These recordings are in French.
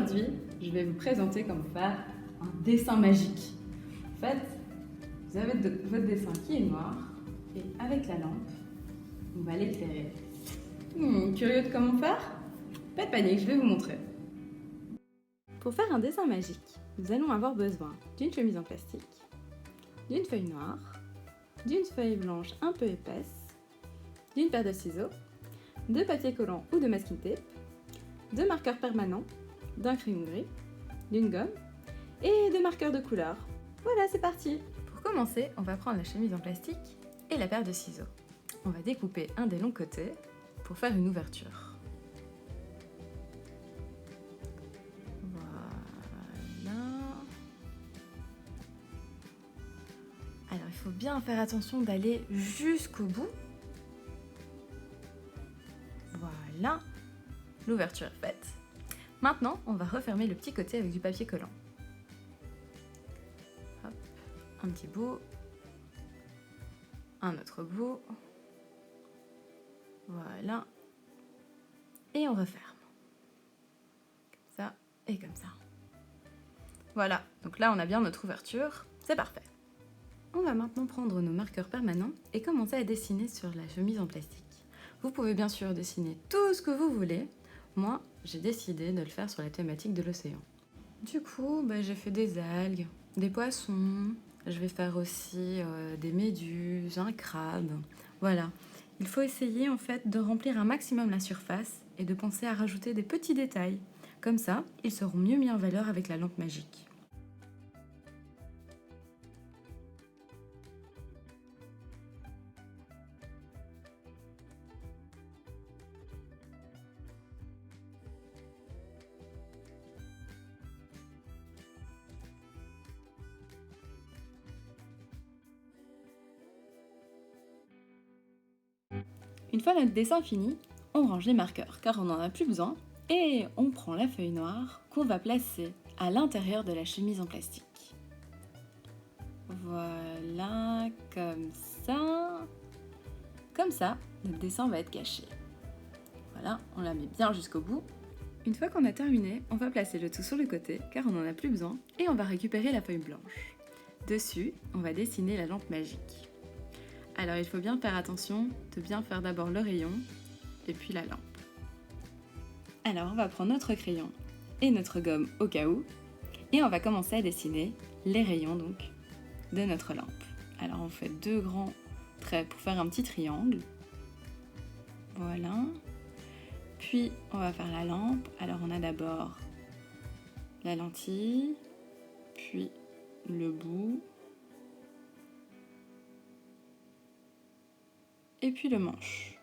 Aujourd'hui, je vais vous présenter comment faire un dessin magique. En fait, vous avez votre dessin qui est noir et avec la lampe, on va l'éclairer. Curieux de comment faire? Pas de panique, je vais vous montrer. Pour faire un dessin magique, nous allons avoir besoin d'une chemise en plastique, d'une feuille noire, d'une feuille blanche un peu épaisse, d'une paire de ciseaux, de papier collant ou de masking tape, de marqueurs permanents, d'un crayon gris, d'une gomme et de marqueurs de couleur. Voilà, c'est parti! Pour commencer, on va prendre la chemise en plastique et la paire de ciseaux. On va découper un des longs côtés pour faire une ouverture. Voilà. Alors, il faut bien faire attention d'aller jusqu'au bout. Voilà, l'ouverture est faite. Maintenant, on va refermer le petit côté avec du papier collant. Hop, un petit bout, un autre bout, voilà, et on referme. Comme ça et comme ça. Voilà, donc là on a bien notre ouverture, c'est parfait. On va maintenant prendre nos marqueurs permanents et commencer à dessiner sur la chemise en plastique. Vous pouvez bien sûr dessiner tout ce que vous voulez. Moi, j'ai décidé de le faire sur la thématique de l'océan. Du coup, j'ai fait des algues, des poissons, je vais faire aussi des méduses, un crabe. Voilà, il faut essayer en fait de remplir un maximum la surface et de penser à rajouter des petits détails. Comme ça, ils seront mieux mis en valeur avec la lampe magique. Une fois notre dessin fini, on range les marqueurs car on n'en a plus besoin et on prend la feuille noire qu'on va placer à l'intérieur de la chemise en plastique. Voilà, comme ça. Comme ça, notre dessin va être caché. Voilà, on la met bien jusqu'au bout. Une fois qu'on a terminé, on va placer le tout sur le côté car on n'en a plus besoin et on va récupérer la feuille blanche. Dessus, on va dessiner la lampe magique. Alors il faut bien faire attention de bien faire d'abord le rayon et puis la lampe. Alors on va prendre notre crayon et notre gomme au cas où et on va commencer à dessiner les rayons donc de notre lampe. Alors on fait 2 grands traits pour faire un petit triangle. Voilà. Puis on va faire la lampe. Alors on a d'abord la lentille, puis le bout. Et puis le manche.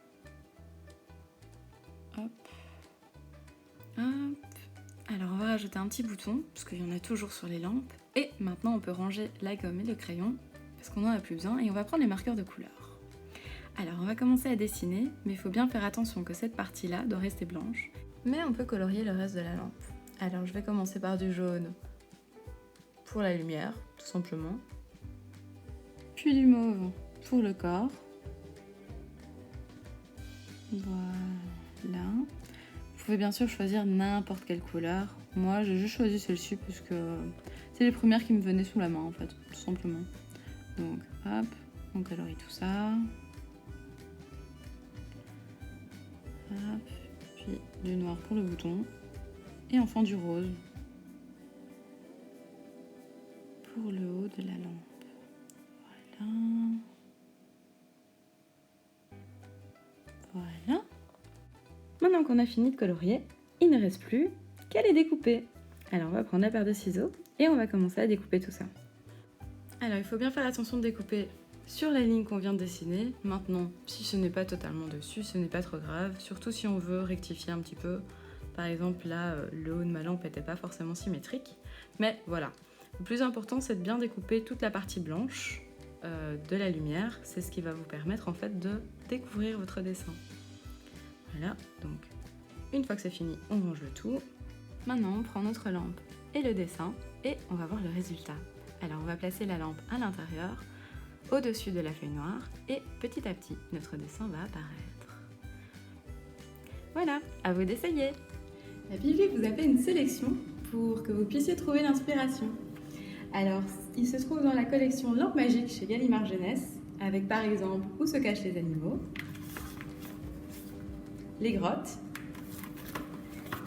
Hop. Hop. Alors on va rajouter un petit bouton, parce qu'il y en a toujours sur les lampes. Et maintenant on peut ranger la gomme et le crayon, parce qu'on n'en a plus besoin, et on va prendre les marqueurs de couleur. Alors on va commencer à dessiner, mais il faut bien faire attention que cette partie-là doit rester blanche. Mais on peut colorier le reste de la lampe. Alors je vais commencer par du jaune pour la lumière, tout simplement. Puis du mauve pour le corps. Voilà. Vous pouvez bien sûr choisir n'importe quelle couleur. Moi, j'ai juste choisi celle-ci parce que c'est les premières qui me venaient sous la main en fait, tout simplement. Donc, hop, on colorie tout ça. Hop, puis du noir pour le bouton. Et enfin du rose pour le haut de la lampe. Voilà. Voilà. Maintenant qu'on a fini de colorier, il ne reste plus qu'à les découper. Alors on va prendre la paire de ciseaux et on va commencer à découper tout ça. Alors il faut bien faire attention de découper sur la ligne qu'on vient de dessiner. Maintenant, si ce n'est pas totalement dessus, ce n'est pas trop grave, surtout si on veut rectifier un petit peu. Par exemple là, le haut de ma lampe n'était pas forcément symétrique. Mais voilà, le plus important c'est de bien découper toute la partie blanche de la lumière. C'est ce qui va vous permettre en fait de découvrir votre dessin. Voilà, donc une fois que c'est fini, on range le tout. Maintenant, on prend notre lampe et le dessin et on va voir le résultat. Alors, on va placer la lampe à l'intérieur, au-dessus de la feuille noire et petit à petit, notre dessin va apparaître. Voilà, à vous d'essayer. La bibliothèque vous a fait une sélection pour que vous puissiez trouver l'inspiration. Alors, il se trouve dans la collection Lampe Magique chez Gallimard Jeunesse, avec par exemple Où se cachent les animaux, les grottes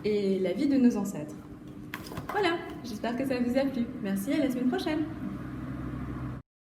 et la vie de nos ancêtres. Voilà, j'espère que ça vous a plu. Merci, à la semaine prochaine.